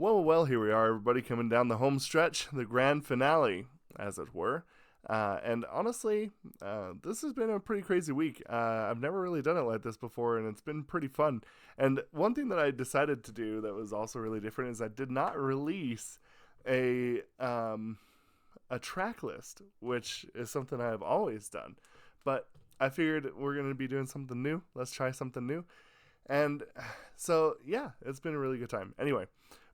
Well, here we are, everybody, coming down the home stretch, the grand finale, as it were. And honestly, this has been a pretty crazy week. I've never really done it like this before, and it's been pretty fun. And one thing that I decided to do that was also really different is I did not release a track list, which is something I've always done. But I figured we're going to be doing something new. Let's try something new. And so, yeah, it's been a really good time. Anyway,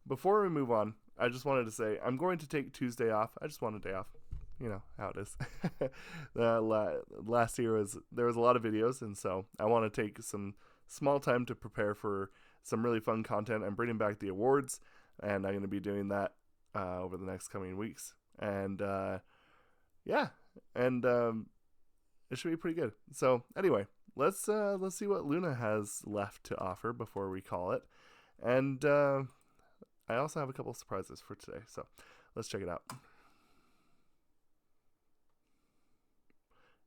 before we move on, I just wanted to say I'm going to take Tuesday off. I just want a day off. You know how it is. Last year there was a lot of videos, and so I want to take some small time to prepare for some really fun content. I'm bringing back the awards, and I'm going to be doing that over the next coming weeks. And it should be pretty good. So anyway, let's see what Loona has left to offer before we call it. And I also have a couple of surprises for today, so let's check it out.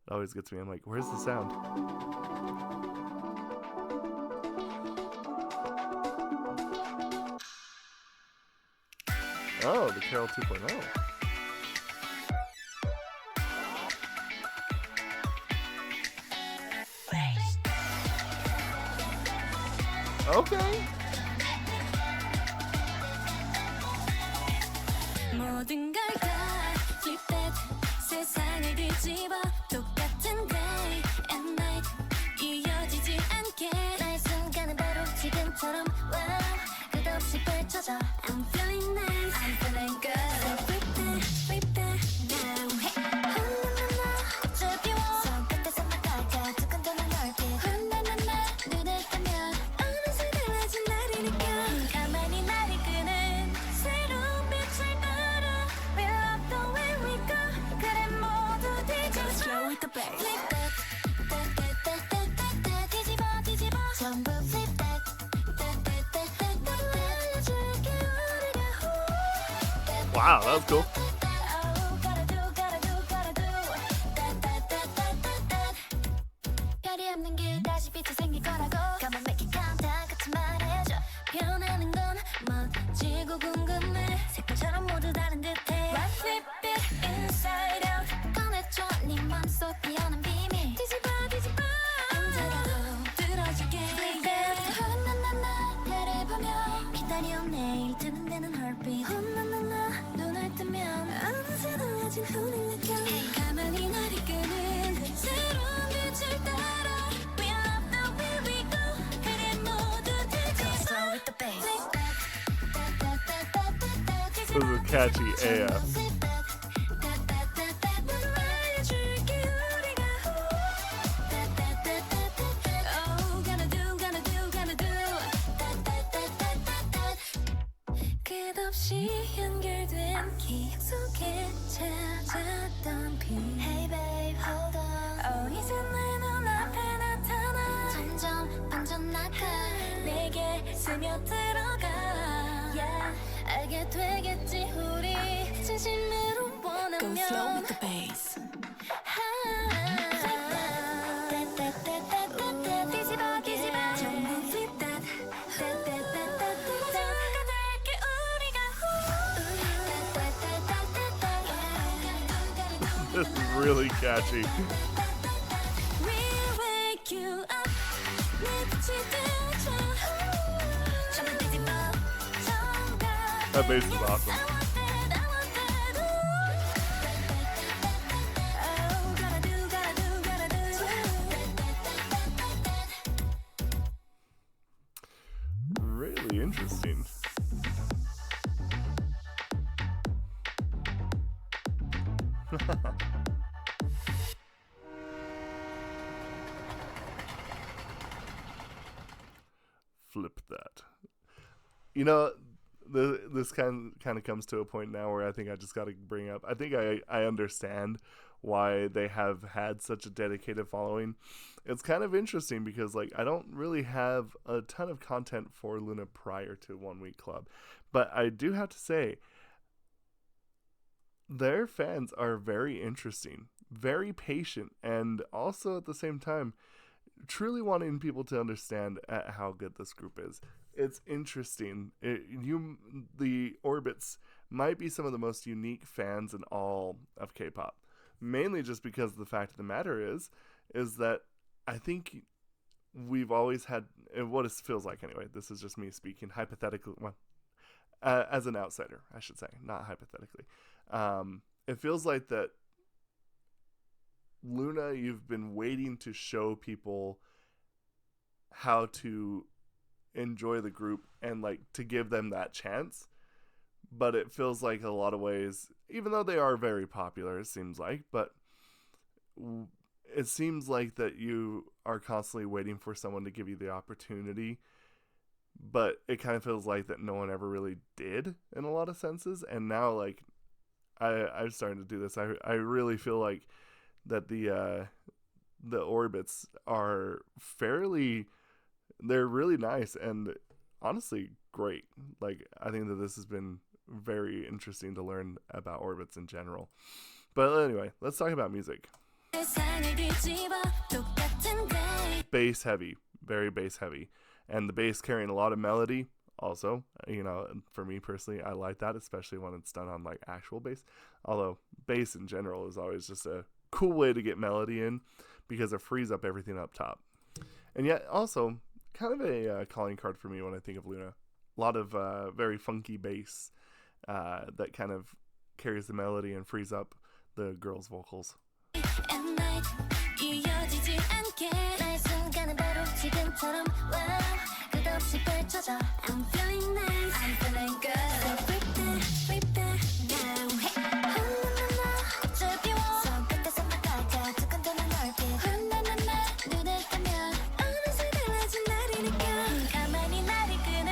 It always gets me. I'm like, where's the sound? Oh, the Carol 2.0. Okay. 모든 걸 다 flip that 세상을 뒤집어 똑같은 day and night 이어지지 않게 나의 순간은 바로 지금처럼 wow 끝없이 펼쳐져 I'm feeling nice I'm feeling good so flip that now 훌라라라 꽃을 피워 손끝에서 막아가 두근두근 넓게 훌라라라 눈을 뜨면 어느새 달라진 나를 느껴 가만히 날 이끄는 새로운 빛을 따라 We love the way we go 그래 모두 뒤집어 Slow with the bass Flip that 뒤집어 뒤집어 전부 flip that 알려줄게 우리가 Wow, that was cool. 별이 없는 길 다시 빛이 생길 거라고 Come on make it count 다 같이 말해줘 변하는 건 멋지고 궁금해 색깔처럼 모두 다른 듯해 Right flip it inside out 꺼내줘 네 맘속 피어난 비밀 뒤집어 언제라도 들어줄게 Flip it 훌라라라 나를 보며 기다려 내일 뜨는 데는 heartbeat 훌라라라 눈을 뜨면 어느새 달라진 흐를 느껴 가만히 날 이끄는 새로운 빛을 따라 We love the way we go 그래 모두 뒤집어 Slow with the bass This is catchy AF. 알려줄게 우리가 Oh gonna do 끝없이 연결된 기억 속에 찾았던 빛 Hey babe hold on Oh 이제 내 눈앞에 나타나 점점 번져나가 내게 스며들어가 Yeah 알게 되겠지 우리 진심으로 원하면 Go slow with the bass. 뒤집어 전부 flip that 전부가 될게 우리가 This is really catchy. We'll wake you up 내 빛이 되어줘 전부 뒤집어 정답 That bass is awesome. I want that Oh gotta do Really interesting. Flip that. You know, this kind of comes to a point now where I think I just got to bring up. I think I understand why they have had such a dedicated following. It's kind of interesting because like I don't really have a ton of content for Loona prior to 1 Week Club, but I do have to say their fans are very interesting, very patient, and also at the same time truly wanting people to understand how good this group is. it's interesting. The Orbits might be some of the most unique fans in all of K-pop, mainly just because the fact of the matter is that I think we've always had, and what it feels like anyway, this is just me speaking hypothetically, well, as an outsider, I should say, not hypothetically. It feels like that Loona, you've been waiting to show people how to enjoy the group and like to give them that chance. But it feels like a lot of ways, even though they are very popular, it seems like, but it seems like that you are constantly waiting for someone to give you the opportunity, but it kind of feels like that no one ever really did in a lot of senses. And now, like, I'm starting to do this. I really feel like that the Orbits are they're really nice and honestly great. Like, I think that this has been very interesting to learn about Orbits in general. But anyway, let's talk about music. Bass heavy, very bass heavy, and the bass carrying a lot of melody. Also, for me personally, I like that, especially when it's done on like actual bass. Although bass in general is always just a cool way to get melody in because it frees up everything up top. And yet also kind of a calling card for me when I think of Loona. A lot of very funky bass that kind of carries the melody and frees up the girls' vocals. I'm feeling nice, I'm feeling good. So flip that now. 눈을 뜨면 어느새 달라진 날이니까 가만히 날 이끄는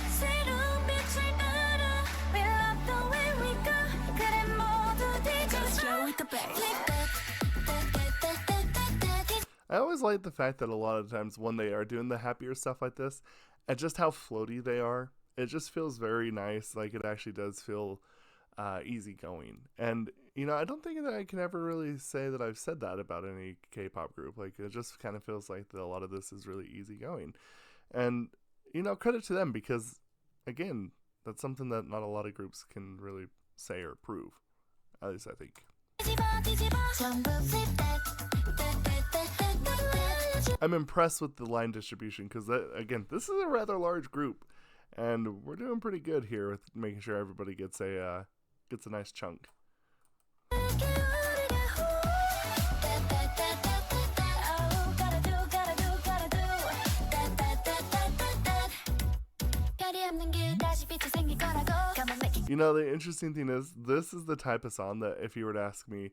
새로운 빛을 따라 We love the way we go. 그래 모두 뒤져서 with the bass. I always like the fact that a lot of times when they are doing the happier stuff like this, and just how floaty they are, it just feels very nice. Like, it actually does feel easygoing. And, I don't think that I can ever really say that I've said that about any K-pop group. Like, it just kind of feels like that a lot of this is really easygoing. And, credit to them because, again, that's something that not a lot of groups can really say or prove. At least I think. I'm impressed with the line distribution because, again, this is a rather large group, and we're doing pretty good here with making sure everybody gets a nice chunk. The interesting thing is, this is the type of song that if you were to ask me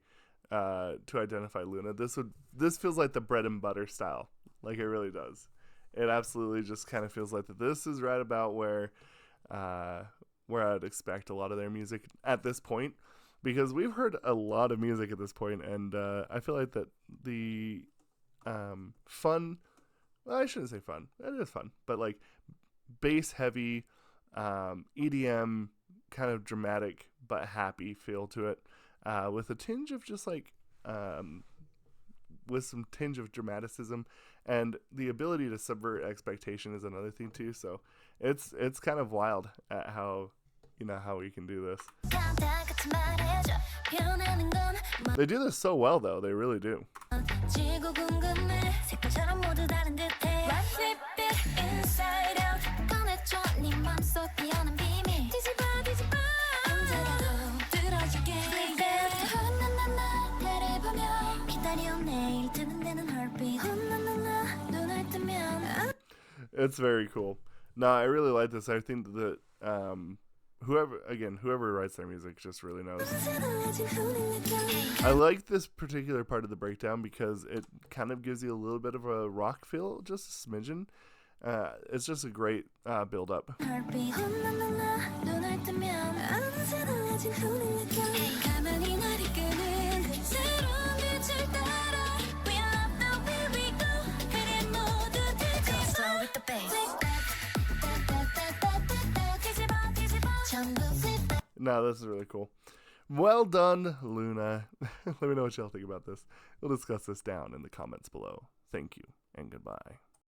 to identify Loona, this feels like the bread and butter style. Like, it really does. It absolutely just kind of feels like that this is right about where I'd expect a lot of their music at this point, because we've heard a lot of music at this point, and I feel like that the fun, well, I shouldn't say fun, it is fun, but like bass heavy, EDM kind of dramatic but happy feel to it, with a tinge of just like with some tinge of dramaticism, and the ability to subvert expectation is another thing too. So it's kind of wild at how we can do this. They do this so well though, they really do. It's very cool. No, I really like this. I think that whoever writes their music just really knows. I like this particular part of the breakdown because it kind of gives you a little bit of a rock feel, just a smidgen. It's just a great build up. No, this is really cool. Well done, Loona. Let me know what y'all think about this. We'll discuss this down in the comments below. Thank you, and goodbye.